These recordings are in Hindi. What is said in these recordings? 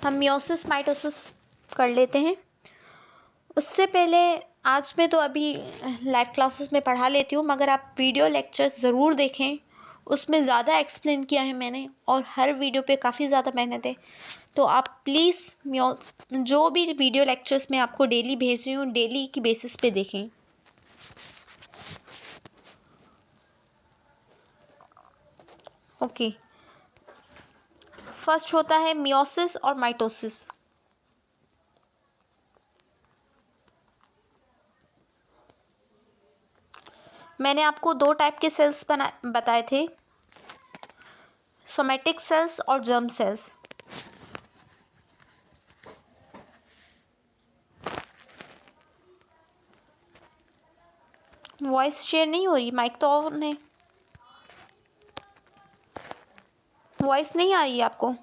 हम मियोसिस माइटोसिस कर लेते हैं। उससे पहले आज मैं तो अभी लाइव क्लासेस में पढ़ा लेती हूँ, मगर आप वीडियो लेक्चर्स ज़रूर देखें। उसमें ज़्यादा एक्सप्लेन किया है मैंने और हर वीडियो पे काफ़ी ज़्यादा मेहनत है। तो आप प्लीज़ जो भी वीडियो लेक्चर्स मैं आपको डेली भेज रही हूँ, डेली की बेसिस पे देखें। ओके, फर्स्ट होता है मियोसिस और माइटोसिस। मैंने आपको दो टाइप के सेल्स बताए थे, सोमैटिक सेल्स और जर्म सेल्स। वॉइस शेयर नहीं हो रही, माइक तो ऑन है। वॉइस नहीं आ रही है आपको?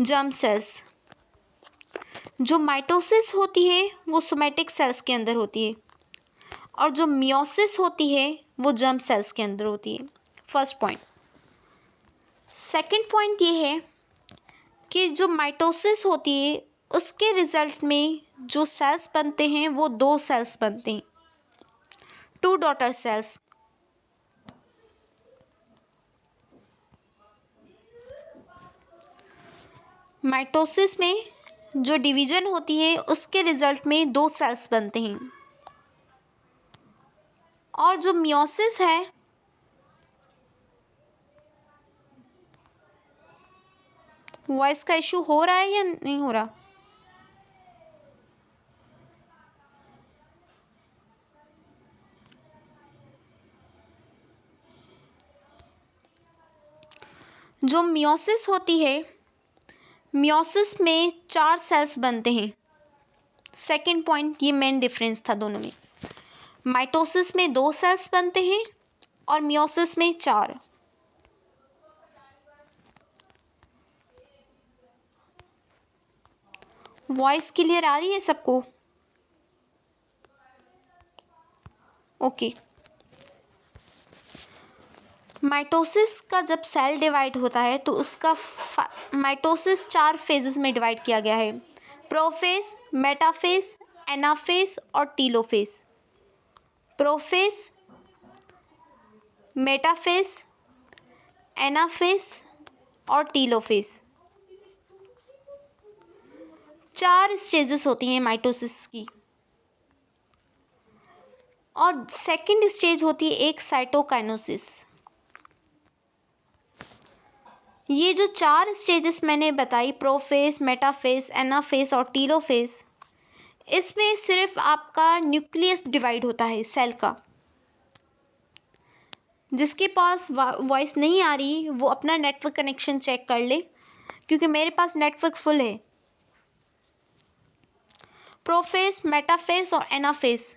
Germ cells. जो माइटोसिस होती है वो सोमैटिक सेल्स के अंदर होती है और जो मियोसिस होती है वो जर्म सेल्स के अंदर होती है। First point. सेकंड पॉइंट ये है कि जो माइटोसिस होती है उसके रिजल्ट में जो सेल्स बनते हैं वो दो सेल्स बनते हैं, टू डॉटर सेल्स। माइटोसिस में जो डिवीजन होती है उसके रिजल्ट में दो सेल्स बनते हैं और जो मियोसिस है वॉइस का इशू हो रहा है या नहीं हो रहा? जो मियोसिस होती है, मियोसिस में चार सेल्स बनते हैं। सेकंड पॉइंट, ये मेन डिफरेंस था दोनों में। माइटोसिस में दो सेल्स बनते हैं और मियोसिस में चार। वॉइस क्लियर आ रही है सबको? ओके। माइटोसिस का जब सेल डिवाइड होता है तो उसका माइटोसिस चार फेजेस में डिवाइड किया गया है, प्रोफेज, मेटाफेज, एनाफेज और टीलोफेज। प्रोफेज, मेटाफेज, एनाफेज और टीलोफेज, चार स्टेजेस होती हैं माइटोसिस की। और सेकंड स्टेज होती है एक साइटोकाइनेसिस। ये जो चार स्टेजेस मैंने बताई, प्रोफेज, मेटाफेज, एनाफेज और टीलोफेज, इसमें सिर्फ आपका न्यूक्लियस डिवाइड होता है सेल का। जिसके पास वॉइस नहीं आ रही वो अपना नेटवर्क कनेक्शन चेक कर ले, क्योंकि मेरे पास नेटवर्क फुल है। प्रोफेज, मेटाफेज और एनाफेज,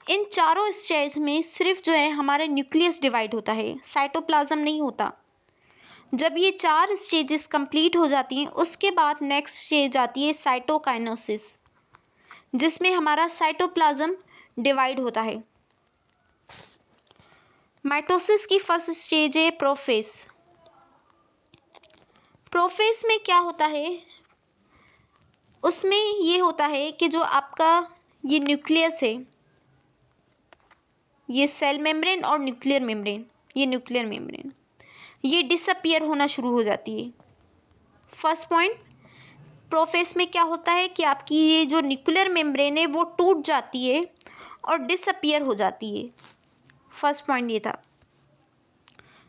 इन चारों स्टेज में सिर्फ जो है हमारा न्यूक्लियस डिवाइड होता है, साइटोप्लाज्म नहीं होता। जब ये चार स्टेजेस कंप्लीट हो जाती हैं उसके बाद नेक्स्ट स्टेज आती है साइटोकाइनेसिस, जिसमें हमारा साइटोप्लाज्म डिवाइड होता है। माइटोसिस की फर्स्ट स्टेज है प्रोफेज। प्रोफेज में क्या होता है, उसमें ये होता है कि जो आपका ये न्यूक्लियस है, ये सेल मेम्ब्रेन और न्यूक्लियर मेम्ब्रेन, ये न्यूक्लियर मेम्ब्रेन ये डिसअपियर होना शुरू हो जाती है। फर्स्ट पॉइंट, प्रोफेज में क्या होता है कि आपकी ये जो न्यूक्लियर मेम्ब्रेन है वो टूट जाती है और डिसअपियर हो जाती है। फर्स्ट पॉइंट ये था,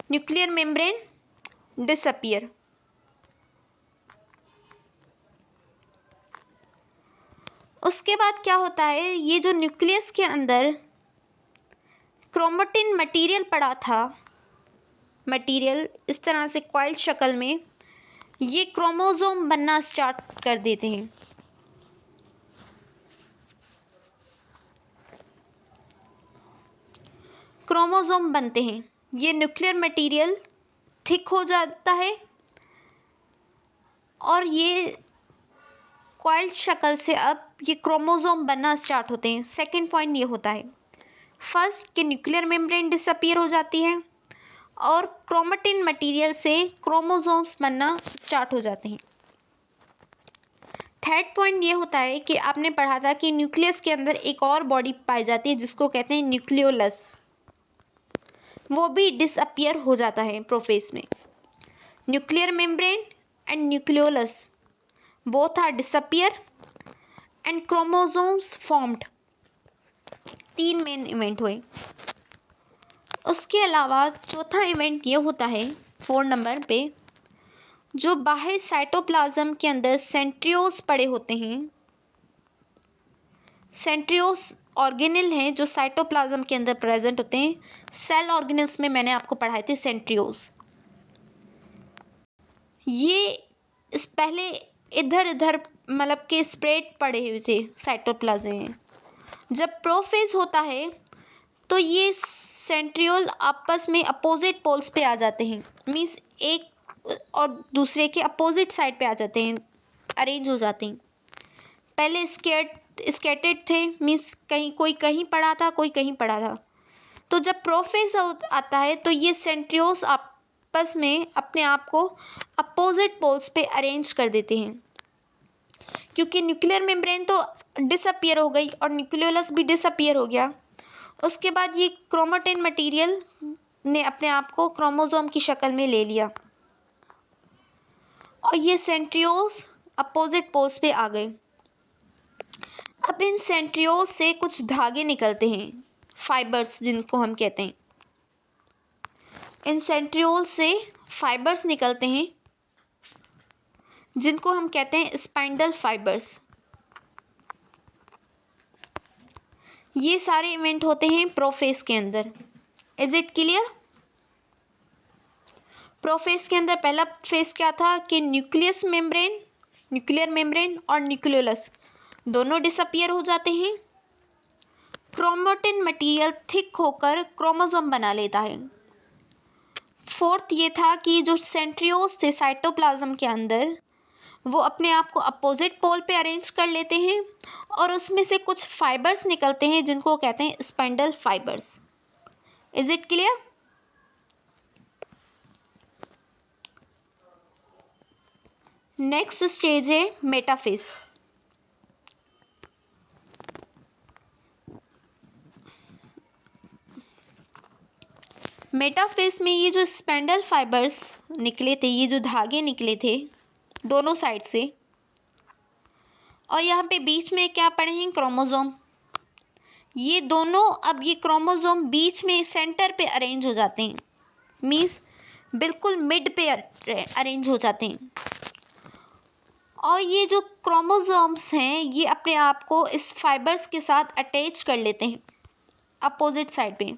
न्यूक्लियर मेम्ब्रेन डिसअपियर। उसके बाद क्या होता है, ये जो न्यूक्लियस के अंदर क्रोमेटिन मटेरियल पड़ा था, मटेरियल इस तरह से कॉइल्ड शक्ल में, ये क्रोमोसोम बनना स्टार्ट कर देते हैं। क्रोमोसोम बनते हैं, ये न्यूक्लियर मटेरियल थिक हो जाता है और ये कॉइल्ड शक्ल से अब ये क्रोमोसोम बनना स्टार्ट होते हैं। सेकंड पॉइंट ये होता है, फर्स्ट कि न्यूक्लियर मेम्ब्रेन डिसअपीयर हो जाती है और क्रोमेटिन मटेरियल से क्रोमोसोम्स बनना स्टार्ट हो जाते हैं। थर्ड पॉइंट ये होता है कि आपने पढ़ा था कि न्यूक्लियस के अंदर एक और बॉडी पाई जाती है जिसको कहते हैं न्यूक्लियोलस, वो भी डिसअपीयर हो जाता है प्रोफेज में। Nuclear membrane and nucleolus both are disappear and chromosomes formed. 3 main event हुए। उसके अलावा चौथा इवेंट ये होता है 4 नंबर पे, जो बाहर साइटोप्लाज्म के अंदर सेंट्रियोल्स पड़े होते हैं। सेंट्रियोल्स ऑर्गेनेल हैं जो साइटोप्लाज्म के अंदर प्रेजेंट होते हैं। सेल ऑर्गेनल्स में मैंने आपको पढ़ाए थे सेंट्रियोल्स। ये इस पहले इधर उधर मतलब के स्प्रेड पड़े हुए थे साइटोप्लाज्म में। जब प्रोफेज होता है तो ये सेंट्रियोल आपस में अपोजिट पोल्स पे आ जाते हैं, मीन्स एक और दूसरे के अपोजिट साइड पे आ जाते हैं, अरेंज हो जाते हैं। पहले स्कैटर्ड थे, मीन्स कोई कहीं पड़ा था, कोई कहीं पड़ा था। तो जब प्रोफेज आता है तो ये सेंट्रियोल्स आपस में अपने आप को अपोजिट पोल्स पे अरेंज कर देते हैं, क्योंकि न्यूक्लियर मेम्ब्रेन तो डिसअपीयर हो गई और न्यूक्लियोलस भी डिसअपीयर हो गया। उसके बाद ये क्रोमेटिन मटेरियल ने अपने आप को क्रोमोसोम की शक्ल में ले लिया और ये सेंट्रियोल्स अपोजिट पोल्स पे आ गए। अब इन सेंट्रियोल्स से कुछ धागे निकलते हैं, फाइबर्स जिनको हम कहते हैं। इन सेंट्रियोल्स से फाइबर्स निकलते हैं जिनको हम कहते हैं स्पाइंडल फाइबर्स। ये सारे इवेंट होते हैं प्रोफेज के अंदर। Is it clear? प्रोफेज के अंदर पहला फेज क्या था कि न्यूक्लियर मेम्ब्रेन और न्यूक्लियोलस दोनों डिसअपीयर हो जाते हैं। क्रोमेटिन मटेरियल थिक होकर क्रोमोसोम बना लेता है। फोर्थ ये था कि जो सेंट्रियोल्स थे साइटोप्लाज्म के अंदर, वो अपने आप को अपोजिट पोल पे अरेंज कर लेते हैं और उसमें से कुछ फाइबर्स निकलते हैं जिनको कहते हैं spindle fibres. Is it clear? Next stage है मेटाफेज। मेटाफेज में ये जो स्पाइंडल फाइबर्स निकले थे, ये जो धागे निकले थे दोनों साइड से, और यहाँ पे बीच में क्या पड़े हैं? क्रोमोसोम। ये दोनों अब ये क्रोमोसोम बीच में सेंटर पे अरेंज हो जाते हैं, मीन्स बिल्कुल मिड पे अरेंज हो जाते हैं। और ये जो क्रोमोसोम्स हैं ये अपने आप को इस फाइबर्स के साथ अटैच कर लेते हैं अपोजिट साइड पे।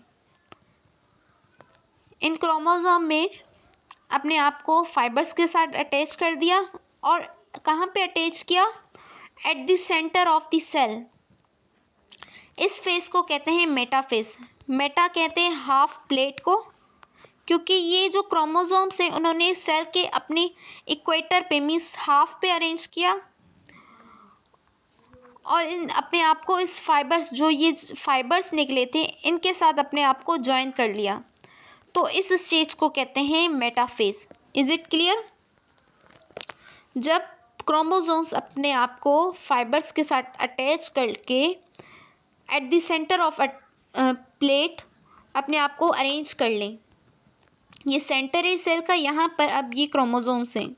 इन क्रोमोसोम में अपने आप को फाइबर्स के साथ अटैच कर दिया और कहाँ पे अटैच किया? At the centre of the cell. इस फेज को कहते हैं मेटाफेज। मेटा कहते हैं हाफ प्लेट को, क्योंकि ये जो क्रोमोसोम्स हैं उन्होंने सेल के अपने इक्वेटर पे मीन्स हाफ पे अरेंज किया और इन अपने आप को इस फाइबर्स, जो ये फाइबर्स निकले थे, इनके साथ अपने आप को ज्वाइन कर लिया। तो इस स्टेज को कहते हैं मेटाफेज। Is it clear? जब क्रोमोसोम्स अपने आप को फाइबर्स के साथ अटैच करके eight the centre of plate अपने आप को अरेंज कर लें। ये सेंटर है सेल का, यहाँ पर अब ये क्रोमोसोम्स हैं।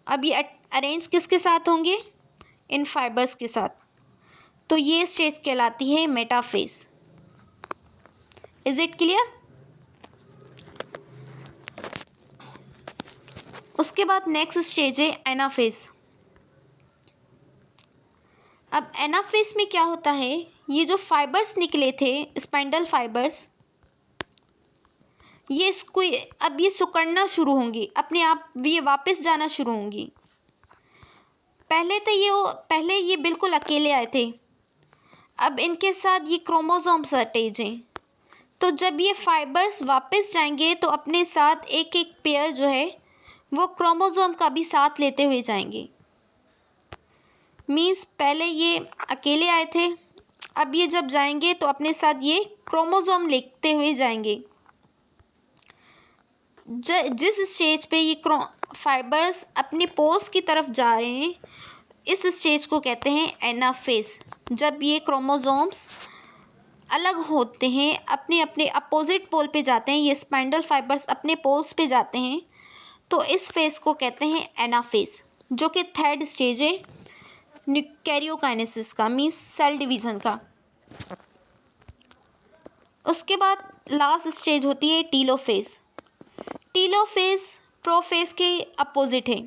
अब ये अरेंज किसके साथ होंगे? इन फाइबर्स के साथ। तो ये स्टेज कहलाती है मेटाफेज। Is it clear? उसके बाद नेक्स्ट स्टेज है एनाफेज। अब एनाफेज में क्या होता है? ये जो फाइबर्स निकले थे स्पाइंडल फाइबर्स, ये इसको अब ये सिकुड़ना शुरू होंगी, अपने आप ये वापस जाना शुरू होंगी। पहले ये बिल्कुल अकेले आए थे, अब इनके साथ ये क्रोमोसोम्स अटैच हैं। तो जब ये फाइबर्स वापस जाएंगे तो अपने साथ एक एक पेयर जो है वो क्रोमोसोम का भी साथ लेते हुए जाएंगे। मीन्स पहले ये अकेले आए थे, अब ये जब जाएंगे तो अपने साथ ये क्रोमोसोम लेते हुए जाएंगे। जिस स्टेज पे ये फाइबर्स अपने पोल्स की तरफ जा रहे हैं, इस स्टेज को कहते हैं एनाफेज। जब ये क्रोमोसोम्स अलग होते हैं, अपने अपने अपोजिट पोल पे जाते हैं, ये स्पाइंडल फाइबर्स अपने पोल्स पे जाते हैं, तो इस फेज को कहते हैं एनाफेज, जो कि थर्ड स्टेज है कैरियोकाइनेसिस का, मीन्स सेल डिवीजन का। उसके बाद लास्ट स्टेज होती है टीलोफेज। टीलोफेज प्रोफेज के अपोजिट है।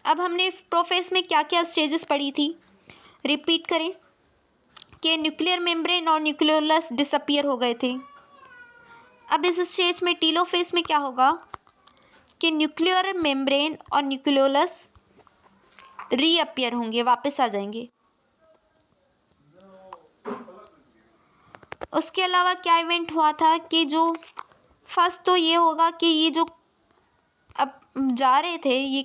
अब हमने प्रोफेज में क्या क्या स्टेजेस पढ़ी थी, रिपीट करें कि न्यूक्लियर मेम्ब्रेन और न्यूक्लियोलस डिसअपियर हो गए थे। अब इस स्टेज में टीलोफेज में क्या होगा कि न्यूक्लियर मेम्ब्रेन और न्यूक्लियोलस रीअपियर होंगे, वापस आ जाएंगे। उसके अलावा क्या इवेंट हुआ था कि जो फर्स्ट तो ये होगा कि ये जो अब जा रहे थे ये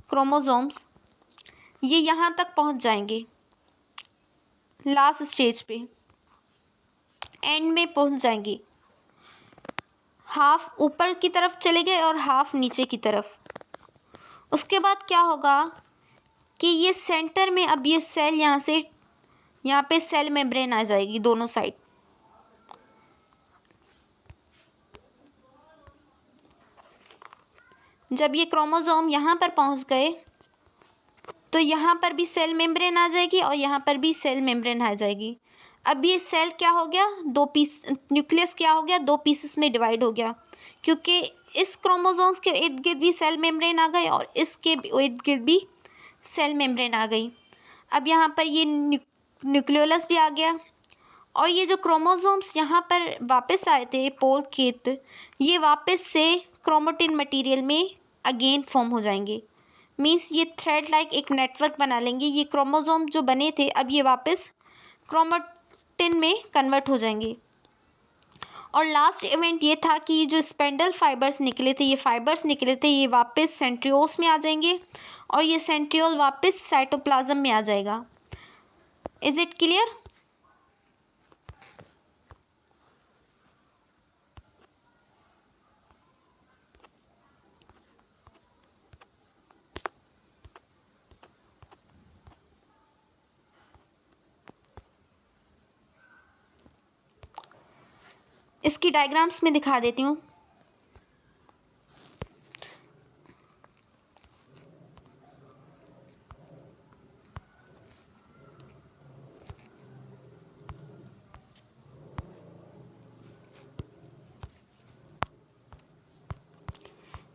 क्रोमोसोम्स, ये यहाँ तक पहुँच जाएंगे, लास्ट स्टेज पे एंड में पहुँच जाएंगे। हाफ ऊपर की तरफ चले गए और हाफ नीचे की तरफ। उसके बाद क्या होगा कि ये सेंटर में अब ये सेल यहाँ से यहाँ पे सेल मेम्ब्रेन आ जाएगी दोनों साइड। जब ये क्रोमोसोम यहाँ पर पहुँच गए तो यहाँ पर भी सेल मेम्ब्रेन आ जाएगी और यहाँ पर भी सेल मेम्ब्रेन आ जाएगी। अब ये सेल क्या हो गया, दो पीस, न्यूक्लियस क्या हो गया, दो पीसेस में डिवाइड हो गया, क्योंकि इस क्रोमोसोम्स के इर्द गिर्द भी सेल मेम्ब्रेन आ गए और इसके इर्द गिर्द भी सेल मेम्ब्रेन आ गई। अब यहाँ पर ये न्यूक्लियोलस भी आ गया और ये जो क्रोमोसोम्स यहाँ पर वापस आए थे पोल के, ये वापस से क्रोमेटिन मटेरियल में अगेन फॉर्म हो जाएंगे। मीन्स ये थ्रेड लाइक एक नेटवर्क बना लेंगे। ये क्रोमोसोम जो बने थे अब ये वापस क्रोमेटिन में कन्वर्ट हो जाएंगे। और लास्ट इवेंट ये था कि जो स्पेंडल फाइबर्स निकले थे, ये फाइबर्स निकले थे, ये वापस सेंट्रियोल्स में आ जाएंगे और ये सेंट्रियोल वापस साइटोप्लाज्म में आ जाएगा। Is it clear? इसकी डायग्राम्स में दिखा देती हूँ।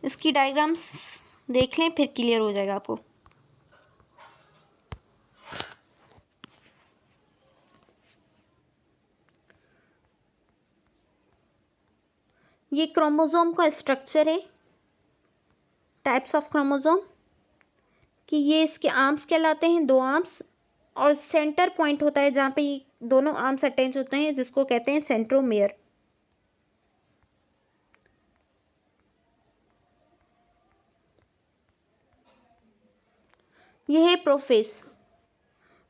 इसकी डायग्राम्स देख लें, फिर क्लियर हो जाएगा आपको। ये क्रोमोसोम का स्ट्रक्चर है, टाइप्स ऑफ क्रोमोसोम, कि ये इसके आर्म्स कहलाते हैं, दो आर्म्स, और सेंटर पॉइंट होता है जहाँ पे ये दोनों आर्म्स अटैच होते हैं, जिसको कहते हैं सेंट्रोमेयर। ये है प्रोफेज।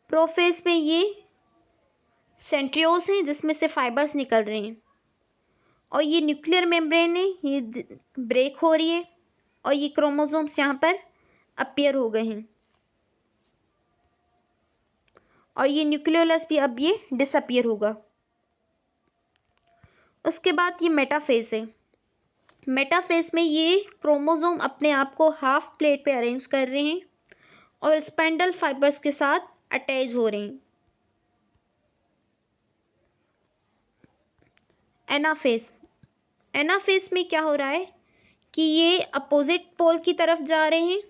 प्रोफेज में ये सेंट्रियोल्स हैं जिसमें से फाइबर्स निकल रहे हैं, और ये न्यूक्लियर मेम्ब्रेन है, ये ब्रेक हो रही है और ये क्रोमोसोम्स यहाँ पर अपीयर हो गए हैं, और ये न्यूक्लियोलस भी अब ये डिसअपीयर होगा। उसके बाद ये मेटाफेज है। मेटाफेज में ये क्रोमोसोम अपने आप को हाफ प्लेट पे अरेंज कर रहे हैं और स्पेंडल फाइबर्स के साथ अटैच हो रहे हैं। एनाफेज। एनाफेज में क्या हो रहा है कि ये अपोजिट पोल की तरफ जा रहे हैं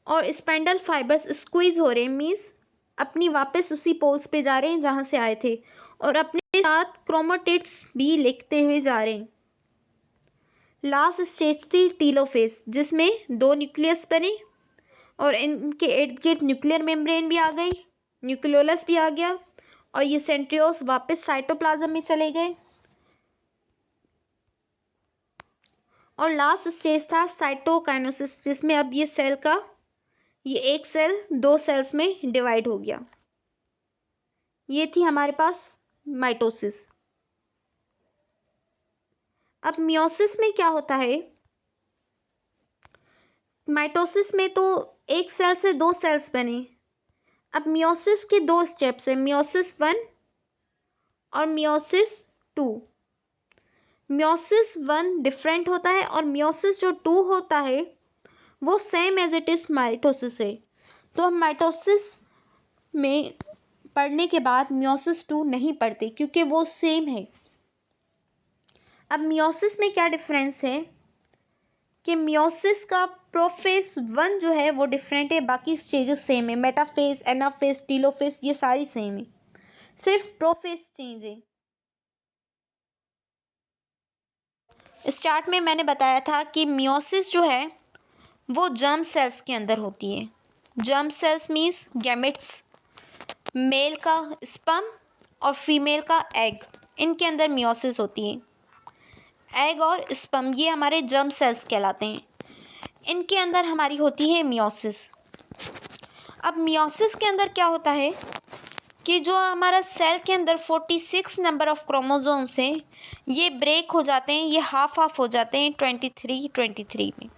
और स्पेंडल फाइबर्स स्क्वीज हो रहे हैं, मीन्स अपनी वापस उसी पोल्स पे जा रहे हैं जहाँ से आए थे, और अपने साथ क्रोमेटिड्स भी लिखते हुए जा रहे हैं। लास्ट स्टेज थी टीलोफेज, जिसमें दो न्यूक्लियस बने और इनके इर्द गिर्द न्यूक्लियर मेम्ब्रेन भी आ गई, न्यूक्लियोलस भी आ गया, और ये सेंट्रियोल्स वापस साइटोप्लाज्म में चले गए। और लास्ट स्टेज था साइटोकाइनेसिस, जिसमें अब ये एक सेल 2 सेल्स में डिवाइड हो गया। ये थी हमारे पास माइटोसिस। अब मियोसिस में क्या होता है? माइटोसिस में तो एक सेल से 2 सेल्स बने। अब मियोसिस के 2 स्टेप्स हैं, मियोसिस 1 और मियोसिस 2। मियोसिस 1 डिफरेंट होता है और मियोसिस जो 2 होता है वो same as it is mitosis है। तो हम माइटोसिस में पढ़ने के बाद मियोसिस 2 नहीं पढ़ते क्योंकि वो सेम है। अब मियोसिस में क्या डिफरेंस है कि मियोसिस का प्रोफेज 1 जो है वो डिफरेंट है, बाकी स्टेजेस सेम है। मेटाफेज, एनाफेज, टीलोफेज ये सारी सेम है, सिर्फ प्रोफेज चेंज है। स्टार्ट में मैंने बताया था कि मियोसिस जो है वो जर्म सेल्स के अंदर होती है। Germ cells means gametes, male का स्पर्म और फीमेल का एग, इनके अंदर मियोसिस होती है। एग और स्पर्म ये हमारे जर्म सेल्स कहलाते हैं, इनके अंदर हमारी होती है मियोसिस। अब मियोसिस के अंदर क्या होता है कि जो हमारा सेल के अंदर 46 नंबर ऑफ क्रोमोसोम्स हैं, ये ब्रेक हो जाते हैं, ये हाफ हाफ हो जाते हैं 23 में।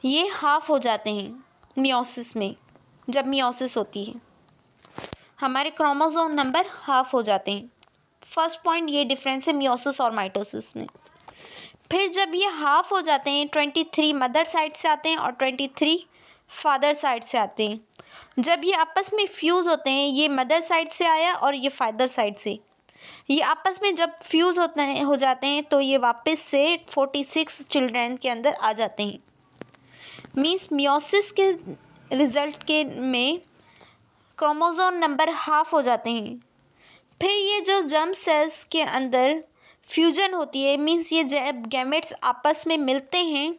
ये हाफ हो जाते हैं मियोसिस में। जब मियोसिस होती है हमारे क्रोमोसोम नंबर हाफ हो जाते हैं। फर्स्ट पॉइंट ये डिफरेंस है मियोसिस और माइटोसिस में। फिर जब ये हाफ हो जाते हैं 23 मदर साइड से आते हैं और 23 फादर साइड से आते हैं। जब ये आपस में फ्यूज़ होते हैं, ये मदर साइड से आया और ये फादर साइड से, ये आपस में जब फ्यूज़ हो जाते हैं तो ये वापस से 46 चिल्ड्रन के अंदर आ जाते हैं। मीन्स मियोसिस के रिजल्ट के में क्रोमोसोम नंबर हाफ हो जाते हैं। फिर ये जो जर्म सेल्स के अंदर फ्यूजन होती है, मीन्स ये जब गैमेट्स आपस में मिलते हैं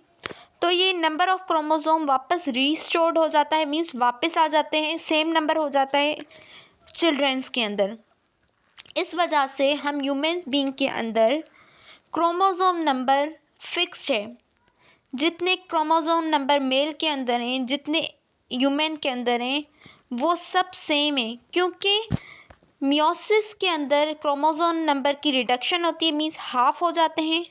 तो ये नंबर ऑफ क्रोमोसोम वापस रीस्टोर्ड हो जाता है, मीन्स वापस आ जाते हैं, सेम नंबर हो जाता है चिल्ड्रंस के अंदर। इस वजह से हम ह्यूमन बीइंग के अंदर क्रोमोसोम नंबर फिक्स्ड है। जितने क्रोमोसोम नंबर मेल के अंदर हैं, जितने ह्यूमन के अंदर हैं, वो सब सेम है। क्योंकि मियोसिस के अंदर क्रोमोसोम नंबर की रिडक्शन होती है, मीन्स हाफ हो जाते हैं,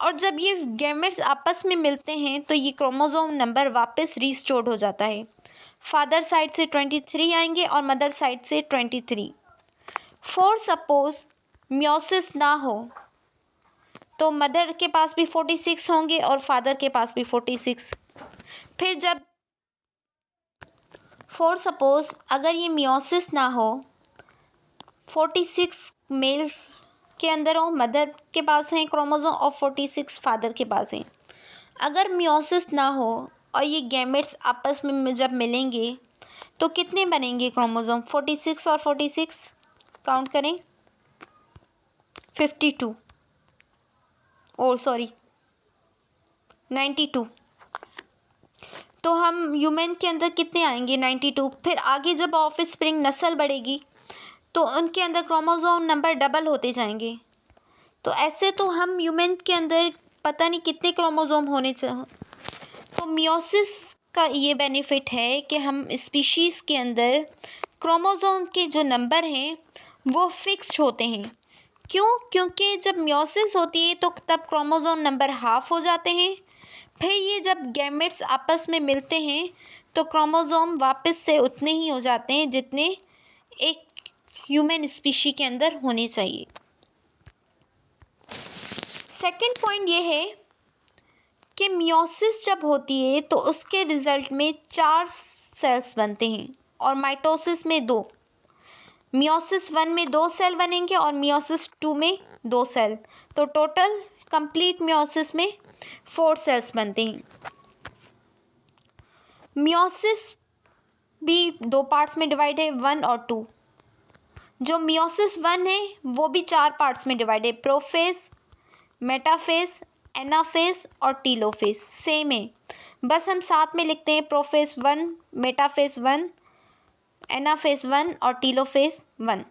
और जब ये गैमेट्स आपस में मिलते हैं तो ये क्रोमोसोम नंबर वापस रीस्टोर्ड हो जाता है। फादर साइड से 23 आएंगे और मदर साइड से 23। फॉर सपोज मियोसिस ना हो तो मदर के पास भी 46 होंगे और फादर के पास भी 46। फिर जब फॉर सपोज अगर ये मियोसिस ना हो, 46 मेल के अंदर हो, मदर के पास हैं क्रोमोसोम और 46 फादर के पास हैं। अगर मियोसिस ना हो और ये गैमेट्स आपस में जब मिलेंगे तो कितने बनेंगे क्रोमोसोम? 46 और 46 काउंट करें, 52 और सॉरी 92। तो हम ह्यूमन के अंदर कितने आएंगे? 92। फिर आगे जब ऑफस्प्रिंग नस्ल बढ़ेगी तो उनके अंदर क्रोमोसोम नंबर डबल होते जाएंगे। तो ऐसे तो हम ह्यूमन के अंदर पता नहीं कितने क्रोमोसोम होने चाहिए। तो मियोसिस का ये बेनिफिट है कि हम स्पीशीज़ के अंदर क्रोमोसोम के जो नंबर हैं वो फिक्स्ड होते हैं। क्यों? क्योंकि जब मियोसिस होती है तो तब क्रोमोसोम नंबर हाफ हो जाते हैं। फिर ये जब गैमेट्स आपस में मिलते हैं तो क्रोमोसोम वापस से उतने ही हो जाते हैं जितने एक ह्यूमन स्पीशी के अंदर होने चाहिए। सेकंड पॉइंट ये है कि मियोसिस जब होती है तो उसके रिजल्ट में 4 सेल्स बनते हैं और माइटोसिस में 2। मियोसिस 1 में 2 सेल बनेंगे और मियोसिस 2 में 2 सेल, तो टोटल कंप्लीट मियोसिस में 4 सेल्स बनते हैं। मियोसिस भी 2 पार्ट्स में डिवाइड है, 1 और 2। जो मियोसिस 1 है वो भी 4 पार्ट्स में डिवाइड है, प्रोफेज, मेटाफेज, एनाफेज और टीलोफेज। सेम है, बस हम साथ में लिखते हैं प्रोफेज 1, मेटाफेज 1, एनाफेज 1 और टीलोफेज 1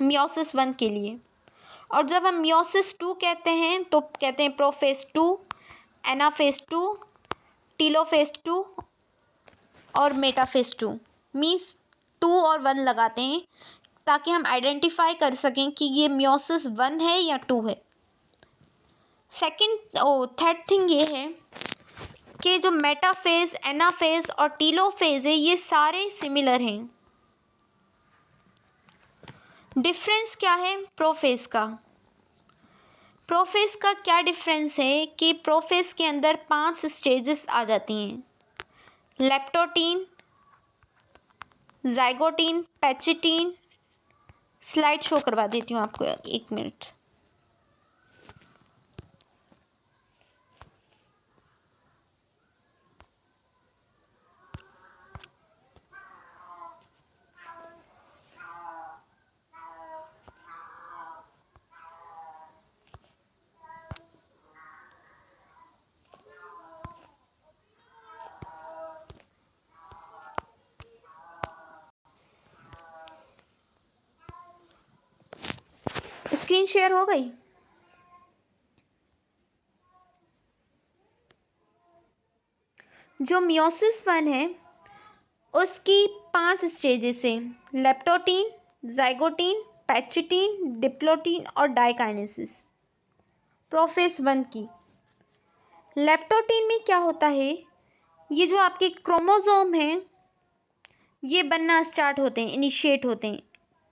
मियोसिस 1 के लिए। और जब हम मियोसिस 2 कहते हैं तो कहते हैं प्रोफेज 2, एनाफेज 2, टीलोफेज 2 और मेटाफेज 2। मीन्स 2 और 1 लगाते हैं ताकि हम आइडेंटिफाई कर सकें कि ये मियोसिस 1 है या 2 है। थर्ड थिंग ये है कि जो मेटाफेज, एनाफेज और टीलोफेज है ये सारे सिमिलर हैं। डिफरेंस क्या है प्रोफेज का? प्रोफेज का क्या डिफरेंस है कि प्रोफेज के अंदर 5 स्टेजेस आ जाती हैं। Leptotene, zygotene, pachytene. Slide show करवा देती हूँ आपको, 1 मिनट। स्क्रीन शेयर हो गई? जो मियोसिस 1 है उसकी 5 स्टेजेस हैं। लेप्टोटीन, जाइगोटीन, पैचिटीन, डिप्लोटीन और डाइकाइनेसिस। प्रोफेज 1 की लेप्टोटीन में क्या होता है, ये जो आपके क्रोमोसोम हैं ये बनना स्टार्ट होते हैं, इनिशिएट होते हैं।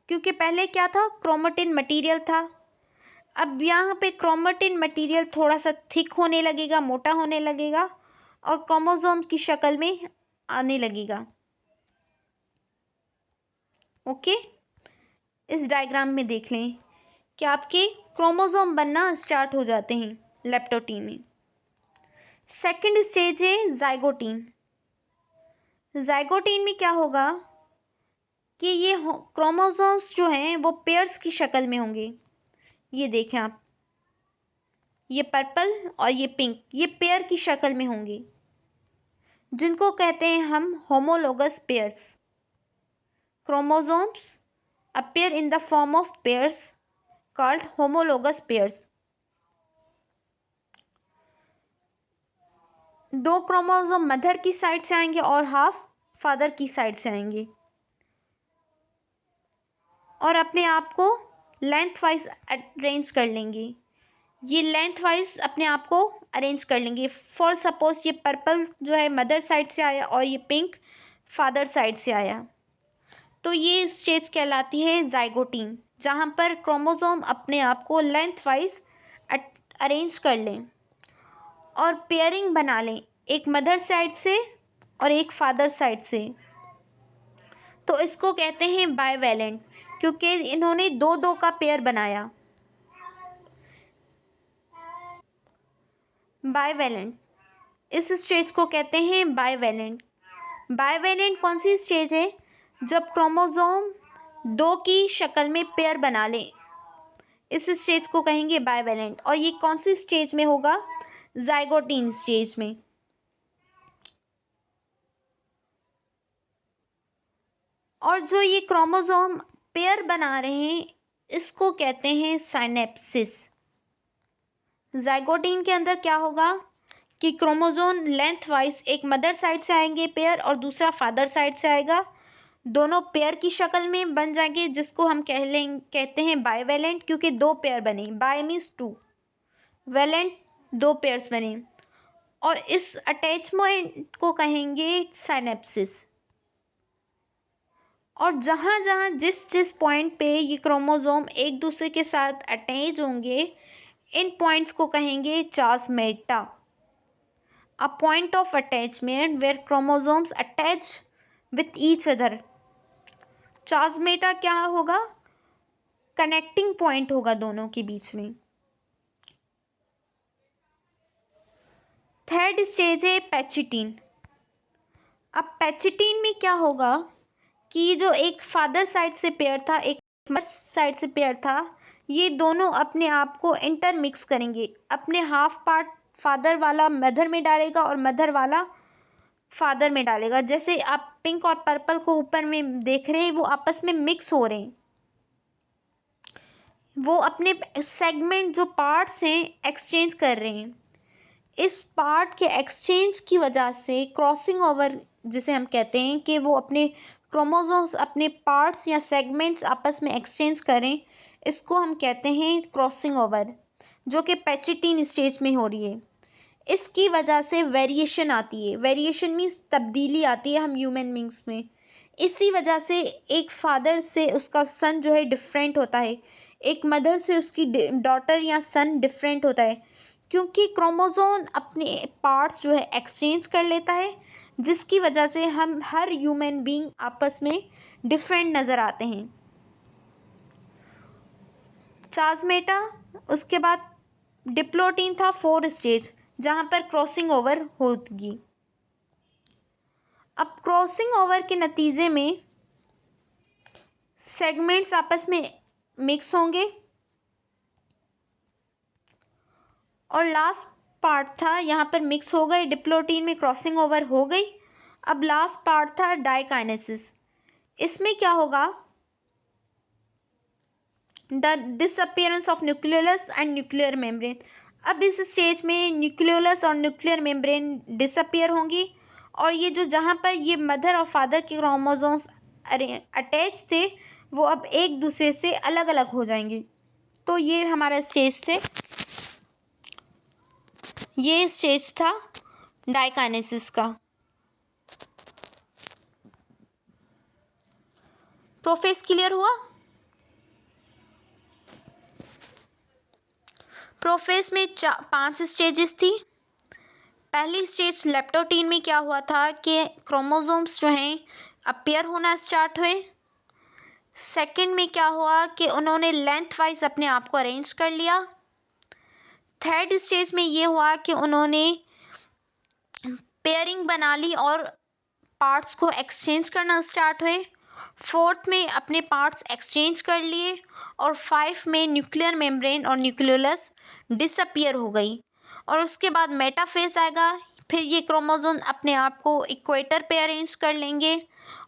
क्योंकि पहले क्या था, क्रोमेटिन मटेरियल था। अब यहाँ पे क्रोमेटिन मटेरियल थोड़ा सा थिक होने लगेगा, मोटा होने लगेगा और क्रोमोसोम की शक्ल में आने लगेगा। ओके, इस डायग्राम में देख लें कि आपके क्रोमोसोम बनना स्टार्ट हो जाते हैं लेप्टोटीन में। सेकंड स्टेज है जाइगोटीन। जाइगोटीन में क्या होगा कि ये क्रोमोसोम्स जो हैं वो पेयर्स की शक्ल में होंगे। ये देखें आप, ये पर्पल और ये पिंक, ये पेयर की शक्ल में होंगे, जिनको कहते हैं हम homologous pairs. Chromosomes appear in the form of pairs called homologous pairs. 2 chromosome mother की साइड से आएंगे और हाफ फादर की साइड से आएंगे और अपने आप को लेंथ वाइज अरेंज कर लेंगे। ये लेंथ वाइज अपने आप को अरेंज कर लेंगे। फॉर सपोज ये पर्पल जो है मदर साइड से आया और ये पिंक फादर साइड से आया, तो ये स्टेज कहलाती है जाइगोटीन, जहाँ पर क्रोमोसोम अपने आप को लेंथ वाइज अरेंज कर लें और पेयरिंग बना लें, एक मदर साइड से और एक फादर साइड से। तो इसको कहते हैं बाइवेलेंट, क्योंकि इन्होंने 2-2 का पेयर बनाया। बाइवेलेंट, इस स्टेज को कहते हैं बाइवेलेंट। बाइवेलेंट कौन सी स्टेज है, जब क्रोमोसोम 2 की शक्ल में पेयर बना लें, इस स्टेज को कहेंगे बाइवेलेंट। और ये कौन सी स्टेज में होगा, जाइगोटीन स्टेज में। और जो ये क्रोमोसोम पेयर बना रहे हैं इसको कहते हैं साइनेप्सिस। जाइगोटीन के अंदर क्या होगा कि क्रोमोसोम लेंथ वाइज एक मदर साइड से आएंगे पेयर और दूसरा फादर साइड से आएगा, दोनों पेयर की शक्ल में बन जाएंगे, जिसको हम कहते हैं बाइवेलेंट, क्योंकि 2 पेयर बने। बाय मीन्स 2, वेलेंट 2 पेयर्स बने, और इस अटैचमेंट को कहेंगे साइनेप्सिस। और जहाँ जहाँ जिस जिस पॉइंट पे ये क्रोमोसोम एक दूसरे के साथ अटैच होंगे, इन पॉइंट्स को कहेंगे chiasmata. A point of attachment where chromosomes attach with each other. Chiasmata क्या होगा, कनेक्टिंग पॉइंट होगा दोनों के बीच में। थर्ड स्टेज है पैचिटीन। अब पैचिटीन में क्या होगा कि जो एक फादर साइड से पेयर था, एक मदर साइड से पेयर था, ये दोनों अपने आप को इंटरमिक्स करेंगे। अपने हाफ पार्ट फादर वाला मदर में डालेगा और मदर वाला फादर में डालेगा। जैसे आप पिंक और पर्पल को ऊपर में देख रहे हैं, वो आपस में मिक्स हो रहे हैं। वो अपने सेगमेंट जो पार्ट्स हैं एक्सचेंज कर रहे हैं। इस पार्ट के एक्सचेंज की वजह से क्रॉसिंग ओवर जिसे हम कहते हैं कि वो अपने क्रोमोसोम्स अपने पार्ट्स या सेगमेंट्स आपस में एक्सचेंज करें, इसको हम कहते हैं क्रॉसिंग ओवर, जो कि पैचिटीन स्टेज में हो रही है। इसकी वजह से वेरिएशन आती है। वेरिएशन मीन्स तब्दीली आती है हम ह्यूमन बींग्स में। इसी वजह से एक फादर से उसका सन जो है डिफरेंट होता है, एक मदर से उसकी डॉटर या सन डिफरेंट होता है, क्योंकि क्रोमोसोम अपने पार्ट्स जो है एक्सचेंज कर लेता है, जिसकी वजह से हम हर ह्यूमन बींग आपस में डिफरेंट नज़र आते हैं। चार्जमेटा, उसके बाद डिप्लोटीन था 4 स्टेज जहाँ पर क्रॉसिंग ओवर होगी। अब क्रॉसिंग ओवर के नतीजे में सेगमेंट्स आपस में मिक्स होंगे और लास्ट पार्ट था यहाँ पर मिक्स हो गए, डिप्लोटीन में क्रॉसिंग ओवर हो गई। अब लास्ट पार्ट था डाइकाइनेसिस। इसमें क्या होगा, the disappearance of nucleolus and nuclear membrane. अब इस स्टेज में न्यूक्लियोलस और न्यूक्लियर मेम्ब्रेन डिसअपियर होंगी और ये जो जहाँ पर ये मदर और फादर के क्रोमोसोम्स अटैच थे वो अब एक दूसरे से अलग अलग हो जाएंगे। तो ये हमारा स्टेज थे, ये स्टेज था डाइकाइनेसिस का। प्रोफेज क्लियर हुआ? प्रोफेज में 5 स्टेजेस थी। पहली स्टेज लेप्टोटीन में क्या हुआ था कि क्रोमोसोम्स जो हैं अपीयर होना स्टार्ट हुए। सेकंड में क्या हुआ कि उन्होंने लेंथ वाइज अपने आप को अरेंज कर लिया। थर्ड स्टेज में ये हुआ कि उन्होंने पेयरिंग बना ली और पार्ट्स को एक्सचेंज करना स्टार्ट हुए। फोर्थ में अपने पार्ट्स एक्सचेंज कर लिए और 5 में न्यूक्लियर मेम्ब्रेन और न्यूक्लियोलस डिसअपियर हो गई। और उसके बाद मेटाफेज आएगा, फिर ये क्रोमोसोम अपने आप को इक्वेटर पे अरेंज कर लेंगे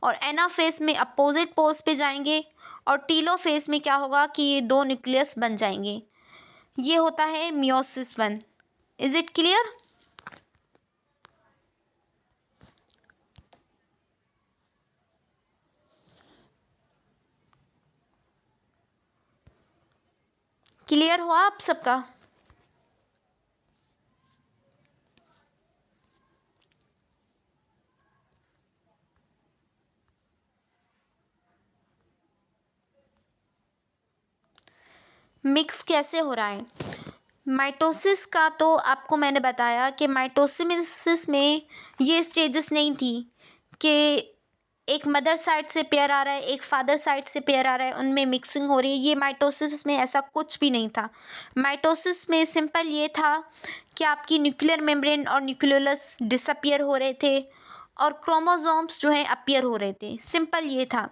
और एनाफेज में अपोजिट पोल्स पे जाएंगे और टीलोफेज में क्या होगा कि ये 2 न्यूक्लियस बन जाएंगे। ये होता है meiosis 1। Is it clear? Clear हुआ आप सबका? मिक्स कैसे हो रहा है? माइटोसिस का तो आपको मैंने बताया कि माइटोसिस में ये स्टेजेस नहीं थी कि एक मदर साइड से पेयर आ रहा है, एक फादर साइड से पेयर आ रहा है, उनमें मिक्सिंग हो रही है। ये माइटोसिस में ऐसा कुछ भी नहीं था। माइटोसिस में सिंपल ये था कि आपकी न्यूक्लियर मेम्ब्रेन और न्यूक्लियोलस डिसअपियर हो रहे थे और क्रोमोसोम्स जो हैं अपीयर हो रहे थे, सिंपल ये था।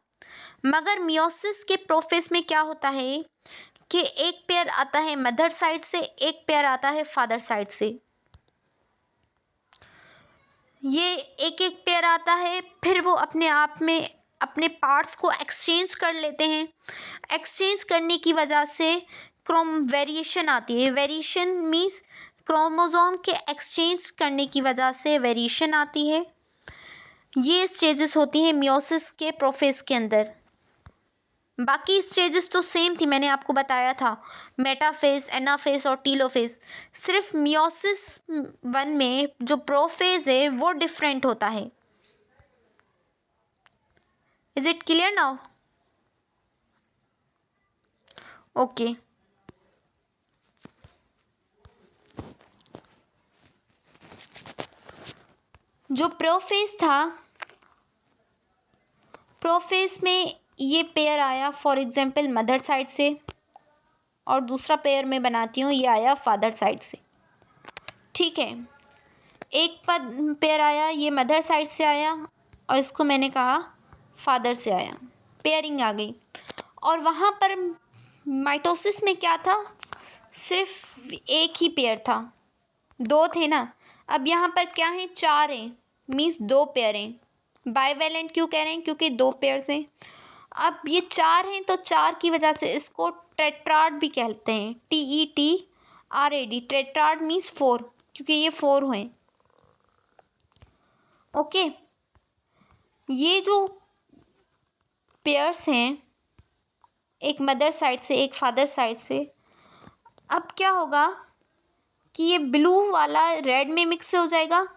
मगर मियोसिस के प्रोसेस में क्या होता है कि एक पेयर आता है मदर साइड से, एक पेयर आता है फादर साइड से। ये एक एक पेयर आता है, फिर वो अपने आप में अपने पार्ट्स को एक्सचेंज कर लेते हैं। एक्सचेंज करने की वजह से वेरिएशन आती है। वेरिएशन मीन्स क्रोमोसोम के एक्सचेंज करने की वजह से वेरिएशन आती है। ये स्टेजेस होती हैं मियोसिस के प्रोसेस के अंदर। बाकी स्टेजेस तो सेम थी, मैंने आपको बताया था, मेटाफेज, एनाफेज और टीलोफेज। सिर्फ मियोसिस 1 में जो प्रोफेज है वो डिफरेंट होता है। Is it clear now? Okay. जो प्रोफेज था, प्रोफेज में ये पेयर आया फॉर एग्जांपल मदर साइड से और दूसरा पेयर मैं बनाती हूँ, ये आया फादर साइड से। ठीक है, एक पेयर आया, ये मदर साइड से आया और इसको मैंने कहा फादर से आया, पेयरिंग आ गई। और वहाँ पर माइटोसिस में क्या था, सिर्फ एक ही पेयर था, 2 थे ना। अब यहाँ पर क्या है, 4 हैं, मीन्स 2 पेयर हैं। बाईवेलेंट क्यों कह रहे हैं, क्योंकि 2 पेयर्स हैं। अब ये चार हैं तो चार की वजह से इसको टेट्राड भी कहते हैं, TETRAD। टेट्राड मीन्स फोर, क्योंकि ये फोर हुए। ओके, ये जो पेयर्स हैं, एक मदर साइड से एक फादर साइड से, अब क्या होगा कि ये ब्लू वाला रेड में मिक्स हो जाएगा